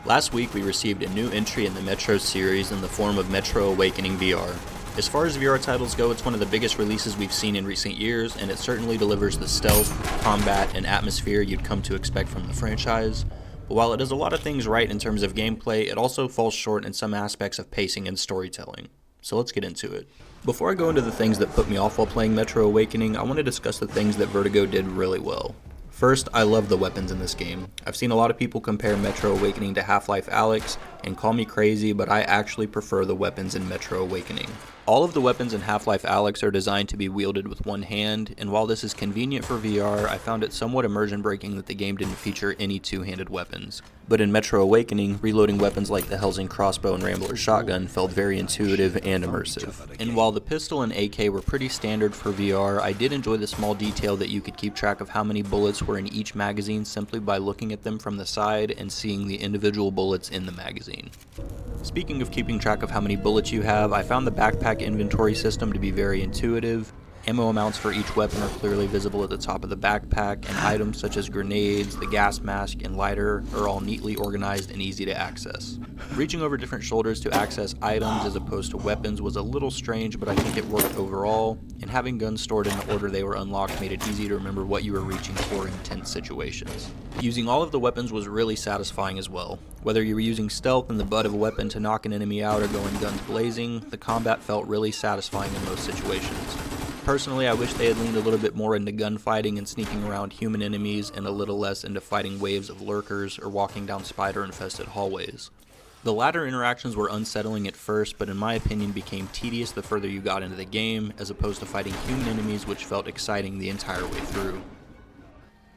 Last week we received a new entry in the Metro series in the form of Metro Awakening VR. As far as VR titles go, it's one of the biggest releases we've seen in recent years, and it certainly delivers the stealth, combat, and atmosphere you'd come to expect from the franchise. But while it does a lot of things right in terms of gameplay, it also falls short in some aspects of pacing and storytelling. So let's get into it. Before I go into the things that put me off while playing Metro Awakening, I want to discuss the things that Vertigo did really well. First, I love the weapons in this game. I've seen a lot of people compare Metro Awakening to Half-Life Alyx and call me crazy, but I actually prefer the weapons in Metro Awakening. All of the weapons in Half-Life Alyx are designed to be wielded with one hand, and while this is convenient for VR, I found it somewhat immersion breaking that the game didn't feature any two-handed weapons. But in Metro Awakening, reloading weapons like the Helsing crossbow and Rambler shotgun felt very intuitive and immersive. And while the pistol and AK were pretty standard for VR, I did enjoy the small detail that you could keep track of how many bullets were in each magazine simply by looking at them from the side and seeing the individual bullets in the magazine. Speaking of keeping track of how many bullets you have, I found the backpack inventory system to be very intuitive. Ammo amounts for each weapon are clearly visible at the top of the backpack, and items such as grenades, the gas mask, and lighter are all neatly organized and easy to access. Reaching over different shoulders to access items as opposed to weapons was a little strange, but I think it worked overall, and having guns stored in the order they were unlocked made it easy to remember what you were reaching for in tense situations. Using all of the weapons was really satisfying as well. Whether you were using stealth and the butt of a weapon to knock an enemy out or going guns blazing, the combat felt really satisfying in most situations. Personally, I wish they had leaned a little bit more into gunfighting and sneaking around human enemies and a little less into fighting waves of lurkers or walking down spider-infested hallways. The latter interactions were unsettling at first, but in my opinion became tedious the further you got into the game, as opposed to fighting human enemies, which felt exciting the entire way through.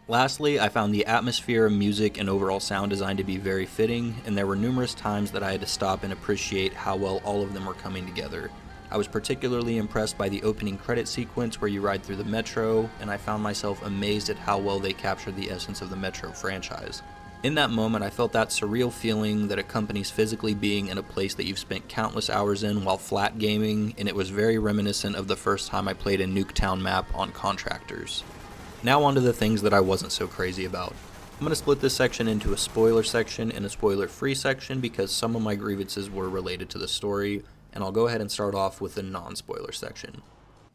Lastly, I found the atmosphere, music, and overall sound design to be very fitting, and there were numerous times that I had to stop and appreciate how well all of them were coming together. I was particularly impressed by the opening credit sequence where you ride through the Metro, and I found myself amazed at how well they captured the essence of the Metro franchise. In that moment, I felt that surreal feeling that accompanies physically being in a place that you've spent countless hours in while flat gaming, and it was very reminiscent of the first time I played a Nuketown map on Contractors. Now on to the things that I wasn't so crazy about. I'm going to split this section into a spoiler section and a spoiler-free section because some of my grievances were related to the story, and I'll go ahead and start off with the non-spoiler section.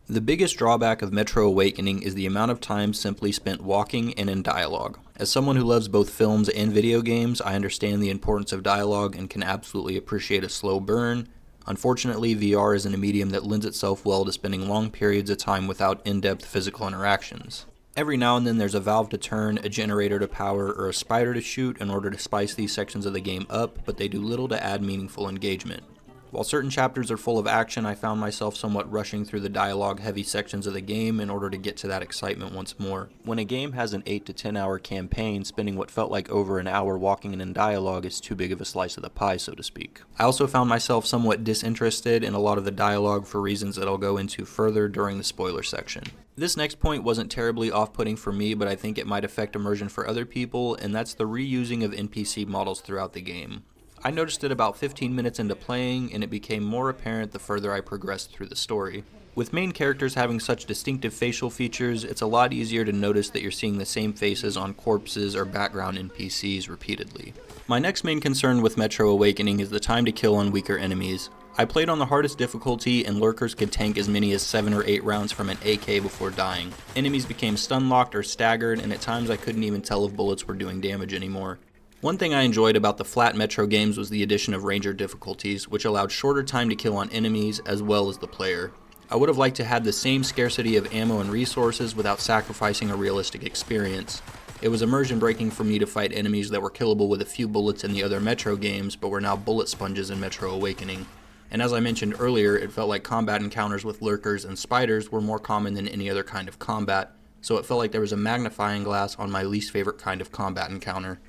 The biggest drawback of Metro Awakening is the amount of time simply spent walking and in dialogue. As someone who loves both films and video games, I understand the importance of dialogue and can absolutely appreciate a slow burn. Unfortunately, VR isn't a medium that lends itself well to spending long periods of time without in-depth physical interactions. Every now and then there's a valve to turn, a generator to power, or a spider to shoot in order to spice these sections of the game up, but they do little to add meaningful engagement. While certain chapters are full of action, I found myself somewhat rushing through the dialogue-heavy sections of the game in order to get to that excitement once more. When a game has an 8 to 10 hour campaign, spending what felt like over an hour walking and in dialogue is too big of a slice of the pie, so to speak. I also found myself somewhat disinterested in a lot of the dialogue for reasons that I'll go into further during the spoiler section. This next point wasn't terribly off-putting for me, but I think it might affect immersion for other people, and that's the reusing of NPC models throughout the game. I noticed it about 15 minutes into playing, and it became more apparent the further I progressed through the story. With main characters having such distinctive facial features, it's a lot easier to notice that you're seeing the same faces on corpses or background NPCs repeatedly. My next main concern with Metro Awakening is the time to kill on weaker enemies. I played on the hardest difficulty, and lurkers could tank as many as 7 or 8 rounds from an AK before dying. Enemies became stun-locked or staggered, and at times I couldn't even tell if bullets were doing damage anymore. One thing I enjoyed about the flat Metro games was the addition of Ranger difficulties, which allowed shorter time to kill on enemies as well as the player. I would have liked to have the same scarcity of ammo and resources without sacrificing a realistic experience. It was immersion breaking for me to fight enemies that were killable with a few bullets in the other Metro games, but were now bullet sponges in Metro Awakening. And as I mentioned earlier, it felt like combat encounters with lurkers and spiders were more common than any other kind of combat, so it felt like there was a magnifying glass on my least favorite kind of combat encounter.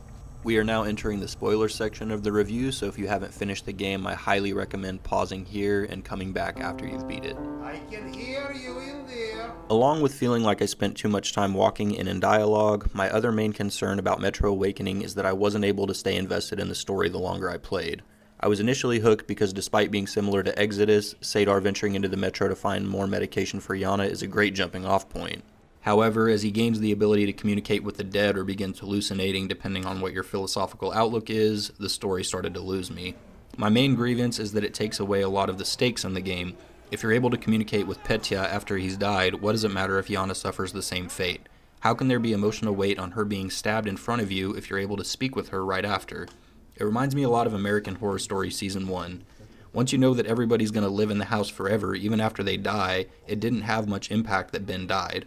We are now entering the spoiler section of the review, so if you haven't finished the game, I highly recommend pausing here and coming back after you've beat it. I can hear you in there. Along with feeling like I spent too much time walking and in dialogue, my other main concern about Metro Awakening is that I wasn't able to stay invested in the story the longer I played. I was initially hooked because despite being similar to Exodus, Sadar venturing into the Metro to find more medication for Yana is a great jumping off point. However, as he gains the ability to communicate with the dead or begins hallucinating depending on what your philosophical outlook is, the story started to lose me. My main grievance is that it takes away a lot of the stakes in the game. If you're able to communicate with Petya after he's died, what does it matter if Yana suffers the same fate? How can there be emotional weight on her being stabbed in front of you if you're able to speak with her right after? It reminds me a lot of American Horror Story Season 1. Once you know that everybody's going to live in the house forever, even after they die, it didn't have much impact that Ben died.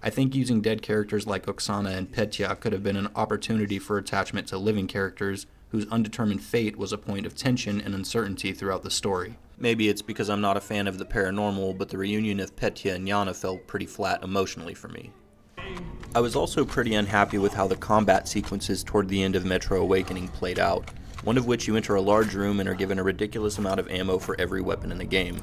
I think using dead characters like Oksana and Petya could have been an opportunity for attachment to living characters whose undetermined fate was a point of tension and uncertainty throughout the story. Maybe it's because I'm not a fan of the paranormal, but the reunion of Petya and Yana felt pretty flat emotionally for me. I was also pretty unhappy with how the combat sequences toward the end of Metro Awakening played out, one of which you enter a large room and are given a ridiculous amount of ammo for every weapon in the game.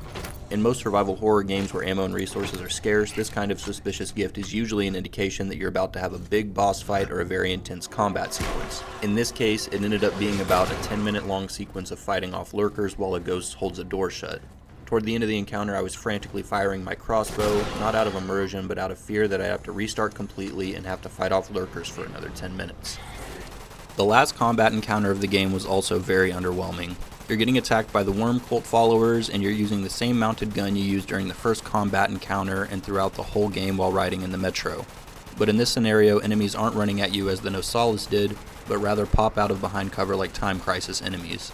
In most survival horror games where ammo and resources are scarce, this kind of suspicious gift is usually an indication that you're about to have a big boss fight or a very intense combat sequence. In this case, it ended up being about a 10-minute long sequence of fighting off lurkers while a ghost holds a door shut. Toward the end of the encounter, I was frantically firing my crossbow, not out of immersion, but out of fear that I'd have to restart completely and have to fight off lurkers for another 10 minutes. The last combat encounter of the game was also very underwhelming. You're getting attacked by the worm cult followers, and you're using the same mounted gun you used during the first combat encounter and throughout the whole game while riding in the Metro. But in this scenario, enemies aren't running at you as the Nosalis did, but rather pop out of behind cover like Time Crisis enemies.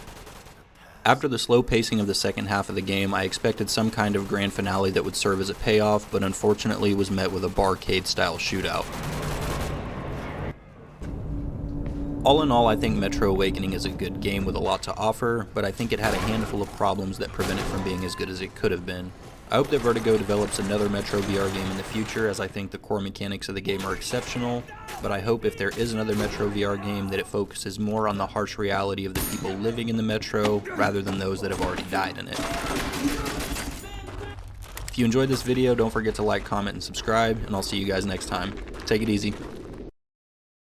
After the slow pacing of the second half of the game, I expected some kind of grand finale that would serve as a payoff, but unfortunately was met with a barcade-style shootout. All in all, I think Metro Awakening is a good game with a lot to offer, but I think it had a handful of problems that prevent it from being as good as it could have been. I hope that Vertigo develops another Metro VR game in the future, as I think the core mechanics of the game are exceptional, but I hope if there is another Metro VR game that it focuses more on the harsh reality of the people living in the Metro, rather than those that have already died in it. If you enjoyed this video, don't forget to like, comment, and subscribe, and I'll see you guys next time. Take it easy.